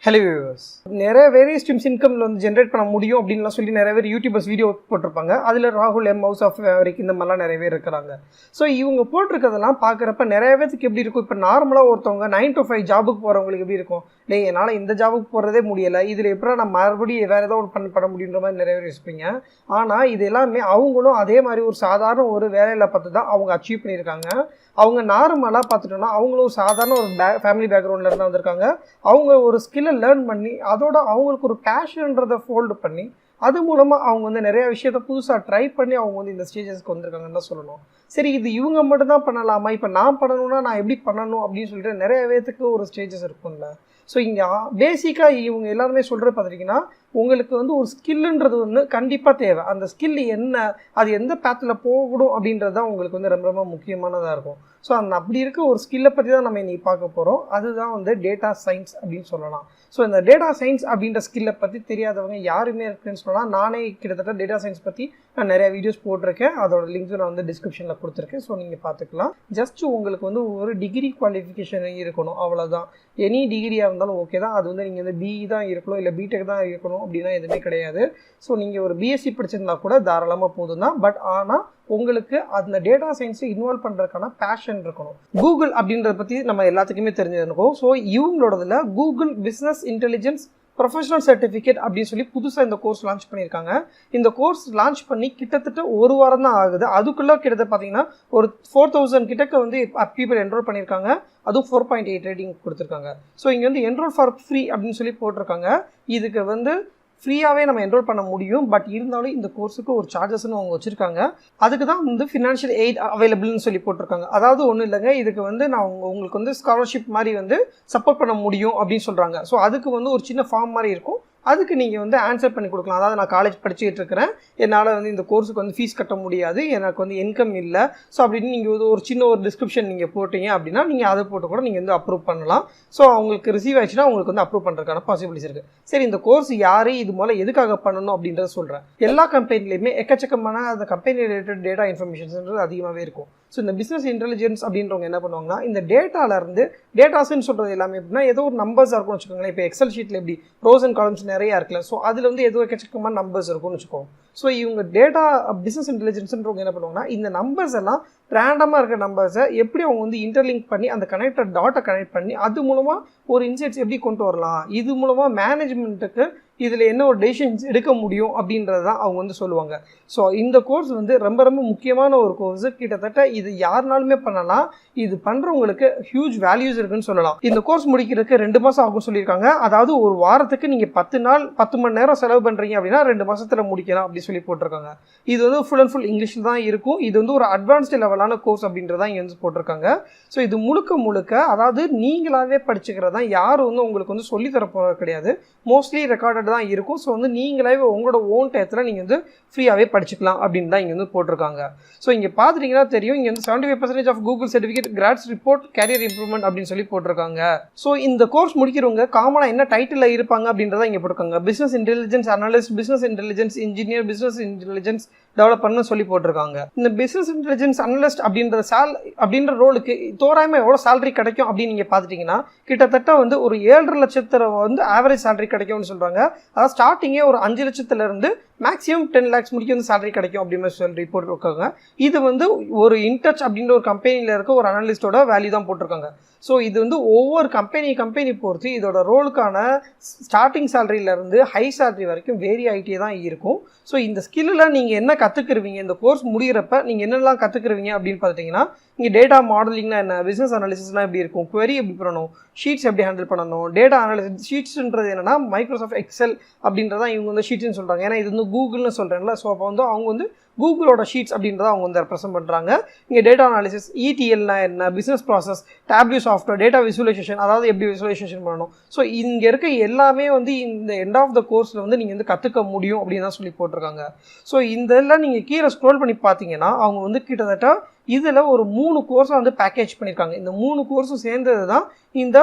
Hello viewers. நிறைய various streams இன்கம்ல வந்து generate பண்ண முடியும் அப்படின்லாம் சொல்லி நிறைய பேர் யூடியூபர்ஸ் வீடியோ போட்டிருப்பாங்க. அதில் ராகுல் எம் ஹவுஸ் ஆஃப் வரைக்கும் இந்த மாதிரிலாம் நிறைய பேர் இருக்கிறாங்க. ஸோ இவங்க போட்டிருக்கிறதெல்லாம் பார்க்குறப்ப நிறைய பேருக்கு எப்படி இருக்கும், இப்போ நார்மலாக ஒருத்தவங்க 9 to 5 ஜாபுக்கு போகிறவங்களுக்கு எப்படி இருக்கும், டே என்னால் இந்த ஜாபுக்கு போகிறதே முடியலை, இதில் எப்போ நான் மறுபடியும் வேறு ஏதோ ஒரு பண்ண முடியுன்ற மாதிரி நிறைய பேர் யோசிப்பீங்க. ஆனால் இது எல்லாமே அவங்களும் அதே மாதிரி ஒரு சாதாரண ஒரு வேலையில் பார்த்து தான் அவங்க அச்சீவ் பண்ணியிருக்காங்க. அவங்க நார்மலாக பார்த்துட்டோன்னா அவங்களும் சாதாரண ஒரு ஃபேமிலி பேக்ரவுண்டில் இருந்து வந்திருக்காங்க. அவங்க ஒரு ஸ்கில்லை லேர்ன் பண்ணி அதோட அவங்களுக்கு ஒரு பேஷன்றதை ஃபோல்டு பண்ணி அது மூலமாக அவங்க வந்து நிறைய விஷயத்த புதுசாக ட்ரை பண்ணி அவங்க வந்து இந்த ஸ்டேஜஸ்க்கு வந்திருக்காங்கன்னு தான் சொல்லணும். சரி, இது இவங்க மட்டும்தான் பண்ணலாமா, இப்போ நான் பண்ணணும்னா நான் எப்படி பண்ணணும் அப்படின்னு சொல்லிட்டு நிறைய பேத்துக்கு ஒரு ஸ்டேஜஸ் இருக்கும்ல. ஸோ இங்கே பேசிக்காக இவங்க எல்லாருமே சொல்கிற பார்த்துட்டிங்கன்னா உங்களுக்கு வந்து ஒரு ஸ்கில்லுன்றது ஒன்று கண்டிப்பாக தேவை. அந்த ஸ்கில் என்ன, அது எந்த பேத்தில் போகணும் அப்படின்றது தான் உங்களுக்கு வந்து ரொம்ப ரொம்ப முக்கியமானதாக இருக்கும். ஸோ அந்த அப்படி இருக்க ஒரு ஸ்கில்லை பற்றி தான் நம்ம இன்றைக்கி பார்க்க போகிறோம். அதுதான் வந்து டேட்டா சயின்ஸ் அப்படின்னு சொல்லலாம். ஸோ இந்த டேட்டா சயின்ஸ் அப்படின்ற ஸ்கில்லை பற்றி தெரியாதவங்க யாருமே இருக்குன்னு சொல்லலாம். நானே கிட்டத்தட்ட டேட்டா சயின்ஸ் பற்றி நான் நிறைய வீடியோஸ் போட்டிருக்கேன். அதோட லிங்க்ஸும் நான் வந்து டிஸ்கிரிப்ஷனில் கொடுத்துருக்கேன். ஸோ நீங்கள் பார்த்துக்கலாம். ஜஸ்ட் உங்களுக்கு வந்து ஒரு டிகிரி குவாலிஃபிகேஷன் இருக்கணும், அவ்வளோதான். எனி டிகிரியாக இருந்தாலும் ஓகே தான். அது வந்து நீங்கள் வந்து பிஇ தான் இருக்கணும், இல்லை பிடெக் தான் இருக்கணும் அப்படின்னா எதுவுமே கிடையாது. ஸோ நீங்கள் ஒரு பிஎஸ்சி படிச்சிருந்தா கூட தாராளமாக போதும் தான். பட் ஆனால் உங்களுக்கு அந்த டேட்டா சயின்ஸை இன்வால்வ் பண்ணுறதுக்கான பேஷன் இருக்கணும். கூகுள் அப்படின்றத பற்றி நம்ம எல்லாத்துக்குமே தெரிஞ்சிருக்கோம். ஸோ இவங்களோடதுல Google business intelligence professional certificate அப்படின்னு சொல்லி புதுசாக இந்த கோர்ஸ் லான்ச் பண்ணியிருக்காங்க. இந்த கோர்ஸ் லான்ச் பண்ணி கிட்டத்தட்ட ஒரு வாரம் தான் ஆகுது. அதுக்குள்ளே கிட்டத்தட்ட பார்த்தீங்கன்னா ஒரு 4000 கிட்டக்க வந்து பீப்புள் என்ரோல் பண்ணியிருக்காங்க. அதுவும் 4.8 ரேட்டிங் கொடுத்துருக்காங்க. ஸோ இங்கே வந்து என்ரோல் ஃபார் ஃப்ரீ அப்படின்னு சொல்லி போட்டிருக்காங்க. இதுக்கு வந்து ஃப்ரீயாகவே நம்ம என்ரோல் பண்ண முடியும். பட் இருந்தாலும் இந்த கோர்ஸுக்கு ஒரு சார்ஜஸ்ன்னு அவங்க வச்சுருக்காங்க. அதுக்கு தான் வந்து ஃபினான்ஷியல் எய்ட் அவைலபிள்னு சொல்லி போட்டிருக்காங்க. அதாவது ஒன்றும் இல்லைங்க, இதுக்கு வந்து நான் உங்களுக்கு வந்து ஸ்காலர்ஷிப் மாதிரி வந்து சப்போர்ட் பண்ண முடியும் அப்படின்னு சொல்கிறாங்க. ஸோ அதுக்கு வந்து ஒரு சின்ன ஃபார்ம் மாதிரி இருக்கும். அதுக்கு நீங்கள் வந்து ஆன்சர் பண்ணி கொடுக்கலாம். அதாவது நான் காலேஜ் படிச்சுக்கிட்டு இருக்கிறேன், என்னால் வந்து இந்த கோர்ஸுக்கு வந்து ஃபீஸ் கட்ட முடியாது, எனக்கு வந்து இன்கம் இல்லை. ஸோ அப்படின்னு நீங்கள் ஒரு சின்ன ஒரு டிஸ்கிரிப்ஷன் நீங்கள் போட்டீங்க அப்படின்னா நீங்கள் அதை போட்டு கூட நீங்கள் வந்து அப்ரூவ் பண்ணலாம். ஸோ அவங்களுக்கு ரிசீவ் ஆயிடுச்சுன்னா உங்களுக்கு வந்து அப்ரூவ் பண்ணுறதுக்கான பாசிபிலிட்டிஸ் இருக்குது. சரி, இந்த கோர்ஸ் யார், இது மூலம் எதுக்காக பண்ணணும் அப்படின்றத சொல்கிறேன். எல்லா கம்பெனிலையுமே எக்கச்சக்கமான அந்த கம்பெனி ரிலேட்டட் டேட்டா இன்ஃபர்மேஷன்ஸ்ன்றது அதிகமாகவே இருக்கும். ஸோ இந்த பிஸ்னஸ் இன்டெலிஜென்ஸ் அப்படின்றவங்க என்ன பண்ணுவாங்கன்னா, இந்த டேட்டாவிலேருந்து டேட்டாஸ்ன்னு சொல்கிறது எல்லாமே எப்படின்னா ஏதோ ஒரு நம்பர்ஸாக இருக்கும்னு வச்சுக்கோங்களேன். இப்போ எக்ஸல் ஷீட்டில் எப்படி ரோஸ் அண்ட் காலம்ஸ் நிறையா இருக்குல்ல, ஸோ அதில் வந்து ஏதோ எக்கச்சக்கமான நம்பர்ஸ் இருக்கும்னு வச்சுக்கோங்க. ஸோ இவங்க டேட்டா பிஸ்னஸ் இன்டெலிஜென்ஸ்ன்றவங்க என்ன பண்ணுவாங்கன்னா, இந்த நம்பர்ஸ் எல்லாம் ரேண்டமாக இருக்கிற நம்பர்ஸை எப்படி அவங்க வந்து இன்டர்லிங்க் பண்ணி அந்த கனெக்டட் டாட்டை கனெக்ட் பண்ணி அது மூலமாக ஒரு இன்சைட்ஸ் எப்படி கொண்டு வரலாம், இது மூலமாக மேனேஜ்மெண்ட்டுக்கு இதில் என்ன ஒரு டெசிஷன்ஸ் எடுக்க முடியும் அப்படின்றது தான் அவங்க வந்து சொல்லுவாங்க. ஸோ இந்த கோர்ஸ் வந்து ரொம்ப ரொம்ப முக்கியமான ஒரு கோர்ஸு. கிட்டத்தட்ட இது யாருனாலுமே பண்ணலாம். இது பண்ணுறவங்களுக்கு ஹியூஜ் வேல்யூஸ் இருக்குன்னு சொல்லலாம். இந்த கோர்ஸ் முடிக்கிறதுக்கு 2 மாதம் ஆகும் சொல்லியிருக்காங்க. அதாவது ஒரு வாரத்துக்கு நீங்கள் 10 நாள் 10 மணி நேரம் செலவு பண்ணுறீங்க அப்படின்னா 2 மாதத்தில் முடிக்கலாம் அப்படி சொல்லி போட்டிருக்காங்க. இது வந்து ஃபுல் அண்ட் ஃபுல் இங்கிலீஷில் தான் இருக்கும். இது வந்து ஒரு அட்வான்ஸ்டு லெவலான கோர்ஸ் அப்படின்றதான் இங்கே வந்து போட்டிருக்காங்க. ஸோ இது முழுக்க அதாவது நீங்களாகவே படிச்சுக்கிறது தான். யாரும் வந்து உங்களுக்கு வந்து சொல்லித்தர போகிறது கிடையாது. மோஸ்ட்லி ரெக்கார்டட் தான் இருக்கும். ஸோ வந்து நீங்களாவே உங்களோட ஓன் டயத்தில் நீங்கள் வந்து ஃப்ரீயாகவே படிச்சுக்கலாம் அப்படின்னு தான் இங்கே வந்து போட்டிருக்காங்க. ஸோ இங்கே பார்த்துட்டிங்கன்னா தெரியும், இங்கே வந்து 75% of Google certificate grads report career improvement அப்படின்னு சொல்லி போட்டிருக்காங்க. ஸோ இந்த கோர்ஸ் முடிக்கிறவங்க காமனாக என்ன டைட்டில் இருப்பாங்க அப்படின்றத இங்கே போட்டிருக்காங்க. Business intelligence analyst, business intelligence engineer, business intelligence டெவலப்பர்னு சொல்லி போட்டிருக்காங்க. இந்த பிஸ்னஸ் இன்டெலிஜென்ஸ் அனலிஸ்ட் அப்படின்ற ரோலுக்கு தோராயமாக எவ்வளோ சேலரி கிடைக்கும் அப்படின்னு நீங்கள் பார்த்துட்டிங்கன்னா கிட்டத்தட்ட வந்து ஒரு 7.5 லட்சத்தில் வந்து ஆவரேஜ் சேலரி கிடைக்கும்னு சொல்கிறாங்க. அதாவது ஸ்டார்டிங்கே ஒரு 5 லட்சத்துலேருந்து மேக்ஸிமம் 10 lakhs முடிக்க வந்து சேலரி கிடைக்கும் அப்படின்னு சொல்லி போட்டிருக்காங்க. இது வந்து ஒரு இன்டச் அப்படின்ற ஒரு கம்பெனியில் இருக்க ஒரு அனலிஸ்டோட வேல்யூ தான் போட்டிருக்காங்க. ஸோ இது வந்து ஒவ்வொரு கம்பெனி பொறுத்து இதோட ரோலுக்கான ஸ்டார்டிங் சேலரியிலேருந்து ஹை சேலரி வரைக்கும் வேரி ஆகிட்டே தான் இருக்கும். ஸோ இந்த ஸ்கில்லில் நீங்கள் என்ன கற்றுக்குருவீங்க, இந்த கோர்ஸ் முடிகிறப்ப நீங்கள் என்னெல்லாம் கற்றுக்குருவீங்க அப்படின்னு பார்த்துட்டிங்கன்னா, இங்கே டேட்டா மாடலிங்னா என்ன, பிஸ்னஸ் அனாலிசிஸ்லாம் எப்படி இருக்கும், குவரி எப்படி பண்ணணும், ஷீட்ஸ் எப்படி ஹேண்டில் பண்ணணும், டேட்டா அனாலிசிஸ். ஷீட்ஸ்ன்றது என்னென்னா மைக்ரோசாஃப்ட் எக்ஸல் அப்படின்றதான் இவங்க வந்து ஷீட்ஸ்ன்னு சொல்கிறாங்க. ஏன்னா இது வந்து கூகுள்னு சொல்கிறேன்ல. ஸோ அப்போ வந்து அவங்க வந்து கூகுளோட ஷீட்ஸ் அப்படின்றத அவங்க வந்து ரெப்ரசென்ட் பண்ணுறாங்க. இங்கே டேட்டா அனாலிசிஸ், இடிஎல்னா என்ன, business process, Tableau software, data visualisation, அதாவது எப்படி விசுவலைசேஷன் பண்ணணும். ஸோ இங்கே இருக்க எல்லாமே வந்து இந்த எண்ட் ஆஃப் த கோர்ஸில் வந்து நீங்கள் வந்து கற்றுக்க முடியும் அப்படின்னு தான் சொல்லி போட்டிருக்காங்க. ஸோ இதெல்லாம் நீங்கள் கீழே ஸ்க்ரோல் பண்ணி பார்த்தீங்கன்னா அவங்க வந்து கிட்டத்தட்ட இதில் ஒரு 3 கோர்ஸை வந்து பேக்கேஜ் பண்ணியிருக்காங்க. இந்த 3 கோர்ஸும் சேர்ந்தது தான் இந்த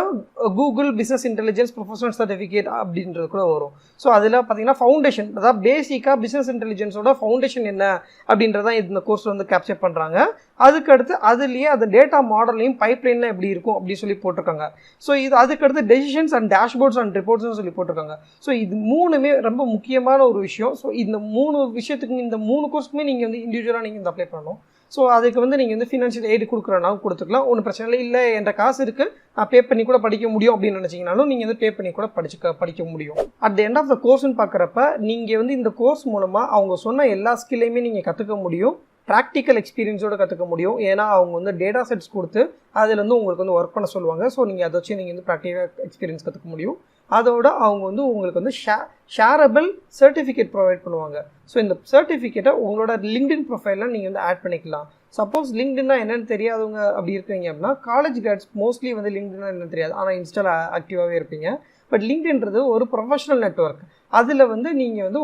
Google business intelligence professional certificate அப்படின்றது கூட வரும். ஸோ அதில் பார்த்தீங்கன்னா ஃபவுண்டேஷன், அதாவது பேசிக்காக பிஸ்னஸ் இன்டெலிஜென்ஸோட ஃபவுண்டேஷன் என்ன அப்படின்றதான் இந்த கோர்ஸில் வந்து கேப்சர் பண்ணுறாங்க. அதுக்கடுத்து அதுலேயே அந்த டேட்டா மாடலையும் பைப்லைன்லாம் எப்படி இருக்கும் அப்படின்னு சொல்லி போட்டிருக்காங்க. ஸோ இது அதுக்கடுத்து டெசிஷன்ஸ் அண்ட் டேஷ்போர்ட்ஸ் அண்ட் ரிப்போர்ட்ஸ்னு சொல்லி போட்டிருக்காங்க. ஸோ இது 3மே ரொம்ப முக்கியமான ஒரு விஷயம். ஸோ இந்த 3 விஷயத்துக்கு இந்த 3 கோர்ஸுக்குமே நீங்கள் வந்து இண்டிவிஜுவலாக நீங்கள் வந்து அப்ளை பண்ணணும். ஸோ அதுக்கு வந்து நீங்கள் வந்து ஃபினான்ஷியல் எய்டு கொடுக்குறனாலும் கொடுத்துக்கலாம், ஒன்றும் பிரச்சனை இல்லை. என்ற காசு இருக்குது, நான் பே பண்ணி கூட படிக்க முடியும் அப்படின்னு நினச்சிங்கனாலும் நீங்கள் வந்து பே பண்ணி கூட படிக்க முடியும். At the end of the கோர்ஸ்னு பார்க்குறப்ப நீங்கள் வந்து இந்த கோர்ஸ் மூலமாக அவங்க சொன்ன எல்லா ஸ்கில்லையுமே நீங்கள் கற்றுக்க முடியும், ப்ராக்டிக்கல் எக்ஸ்பீரியன்ஸோடு கற்றுக்க முடியும். ஏன்னா அவங்க வந்து டேட்டா செட்ஸ் கொடுத்து அதில் வந்து உங்களுக்கு வந்து ஒர்க் பண்ண சொல்லுவாங்க. ஸோ நீங்கள் அதை வச்சு நீங்கள் வந்து ப்ராக்டிக்கல் எக்ஸ்பீரியன்ஸ் கற்றுக்க முடியும். அதோட அவங்க வந்து உங்களுக்கு வந்து ஷேரபிள் சர்டிஃபிகேட் ப்ரொவைட் பண்ணுவாங்க. ஸோ இந்த சர்டிஃபிகேட்டை உங்களோட லிங்க்டின் ப்ரொஃபைலில் நீங்கள் வந்து ஆட் பண்ணிக்கலாம். சப்போஸ் லிங்க்டின்னா என்னென்னு தெரியாதவங்க அப்படி இருக்கீங்க அப்படின்னா, காலேஜ் கிராட்ஸ் மோஸ்ட்லி வந்து லிங்க்டின்னா என்னென்னு தெரியாது, ஆனால் இன்ஸ்டால ஆக்டிவாகவே இருப்பீங்க. பட் லிங்க்டின்றது ஒரு ப்ரொஃபஷனல் நெட்வொர்க். அதில் வந்து நீங்கள் வந்து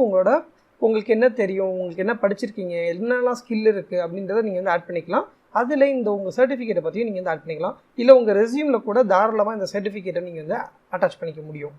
உங்களுக்கு என்ன தெரியும், உங்களுக்கு என்ன படிச்சிருக்கீங்க, என்னெல்லாம் ஸ்கில் இருக்குது அப்படின்றத நீங்கள் வந்து ஆட் பண்ணிக்கலாம். அதில் இந்த உங்கள் சர்டிஃபிகேட்டை பற்றியும் நீங்கள் வந்து ஆட் பண்ணிக்கலாம். இல்லை உங்கள் ரெஸ்யூமில் கூட தாராளமாக இந்த சர்டிஃபிகேட்டை நீங்கள் வந்து அட்டாச் பண்ணிக்க முடியும்.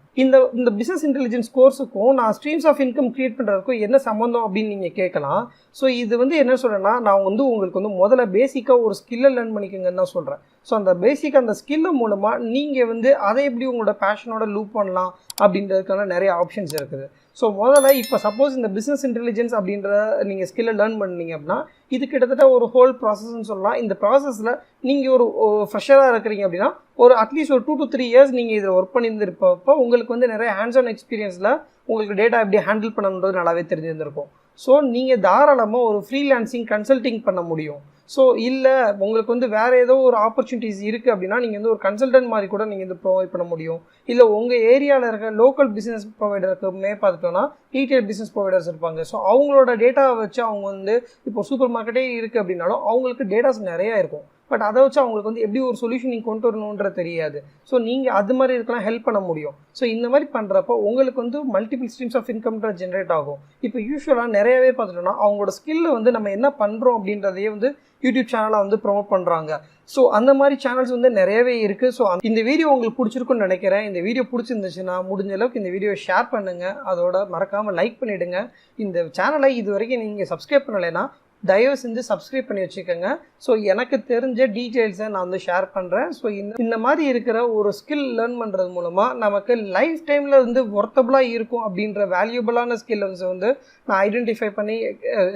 இந்த பிஸ்னஸ் இன்டெலிஜென்ஸ் கோர்ஸுக்கும் நான் ஸ்ட்ரீம்ஸ் ஆஃப் இன்கம் க்ரியேட் பண்ணுறதுக்கும் என்ன சம்மந்தம் அப்படின்னு நீங்கள் கேட்கலாம். ஸோ இது வந்து என்ன சொல்கிறேன்னா, நான் வந்து உங்களுக்கு வந்து முதல்ல பேசிக்காக ஒரு ஸ்கில்லை லேர்ன் பண்ணிக்கோங்கன்னு தான் சொல்கிறேன். ஸோ அந்த பேசிக்காக அந்த ஸ்கில்லை மூலமாக நீங்கள் வந்து அதை எப்படி உங்களோட பேஷனோட லூப் பண்ணலாம் அப்படின்றதுக்கான நிறைய ஆப்ஷன்ஸ் இருக்குது. ஸோ முதல்ல இப்போ சப்போஸ் இந்த பிஸ்னஸ் இன்டெலிஜென்ஸ் அப்படின்ற நீங்கள் ஸ்கில்லை லேர்ன் பண்ணீங்க அப்படின்னா, இது கிட்டத்தட்ட ஒரு ஹோல் ப்ராசஸ்ன்னு சொல்லலாம். இந்த ப்ராசஸில் நீங்கள் ஒரு ஃப்ரெஷராக இருக்கிறீங்க அப்படின்னா, ஒரு அட்லீஸ்ட் ஒரு 2 to 3 இயர்ஸ் நீங்கள் இதில் ஒர்க் பண்ணியிருந்திருப்போ உங்களுக்கு வந்து நிறைய ஹேண்ட்ஸ் ஆன் எக்ஸ்பீரியன்ஸில் உங்களுக்கு டேட்டா எப்படி ஹேண்டில் பண்ணணுன்றது நல்லாவே தெரிஞ்சிருந்திருக்கும். ஸோ நீங்கள் தாராளமாக ஒரு ஃப்ரீலான்சிங் கன்சல்டிங் பண்ண முடியும். ஸோ இல்லை உங்களுக்கு வந்து வேறு ஏதோ ஒரு ஆப்பர்ச்சுனிட்டிஸ் இருக்குது அப்படின்னா, நீங்கள் வந்து ஒரு கன்சல்டன்ட் மாதிரி கூட நீங்கள் வந்து ப்ரொவைட் பண்ண முடியும். இல்லை உங்கள் ஏரியாவில் இருக்க லோக்கல் பிஸ்னஸ் ப்ரொவைடருக்கு பார்த்துட்டோன்னா ரீட்டைல் பிஸ்னஸ் ப்ரொவைடர்ஸ் இருப்பாங்க. ஸோ அவங்களோட டேட்டாவை வச்சு அவங்க வந்து இப்போ சூப்பர் மார்க்கெட்டே இருக்குது அப்படின்னாலும் அவங்களுக்கு டேட்டாஸ் நிறையா இருக்கும். பட் அதை வச்சு அவங்களுக்கு வந்து எப்படி ஒரு சொல்யூஷன் நீங்கள் கொண்டு வரணுன்றது தெரியாது. ஸோ நீங்கள் அது மாதிரி இருக்கலாம் ஹெல்ப் பண்ண முடியும். ஸோ இந்த மாதிரி பண்ணுறப்போ உங்களுக்கு வந்து மல்டிபிள் ஸ்ட்ரீம்ஸ் ஆஃப் இன்கம்ன்ற ஜென்ரேட் ஆகும். இப்போ யூஸ்வலாக நிறையவே பார்த்துட்டோன்னா அவங்களோட ஸ்கில்லை வந்து நம்ம என்ன பண்ணுறோம் அப்படின்றதையே வந்து யூடியூப் சேனலாக வந்து ப்ரொமோட் பண்ணுறாங்க. ஸோ அந்த மாதிரி சேனல்ஸ் வந்து நிறையவே இருக்குது. ஸோ இந்த வீடியோ உங்களுக்கு பிடிச்சிருக்குன்னு நினைக்கிறேன். இந்த வீடியோ பிடிச்சிருந்துச்சுன்னா முடிஞ்ச அளவுக்கு இந்த வீடியோ ஷேர் பண்ணுங்கள். அதோட மறக்காமல் லைக் பண்ணிவிடுங்க. இந்த சேனலை இது வரைக்கும் நீங்கள் சப்ஸ்கிரைப் பண்ணலைன்னா தயவு செஞ்சு சப்ஸ்கிரைப் பண்ணி வச்சுக்கோங்க. ஸோ எனக்கு தெரிஞ்ச டீட்டெயில்ஸை நான் வந்து ஷேர் பண்ணுறேன். ஸோ இந்த மாதிரி இருக்கிற ஒரு ஸ்கில் லேர்ன் பண்ணுறது மூலமாக நமக்கு லைஃப் டைமில் வந்து ஒர்த்தபுளாக இருக்கும் அப்படின்ற வேல்யூபிளான ஸ்கில்ஸை வந்து நான் ஐடென்டிஃபை பண்ணி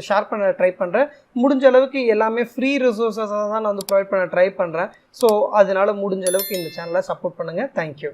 ஷேர் பண்ண ட்ரை பண்ணுறேன். முடிஞ்ச அளவுக்கு எல்லாமே ஃப்ரீ ரிசோர்ஸஸாக தான் நான் வந்து ப்ரொவைட் பண்ண ட்ரை பண்ணுறேன். ஸோ அதனால் முடிஞ்ச அளவுக்கு இந்த சேனலை சப்போர்ட் பண்ணுங்கள். தேங்க்யூ.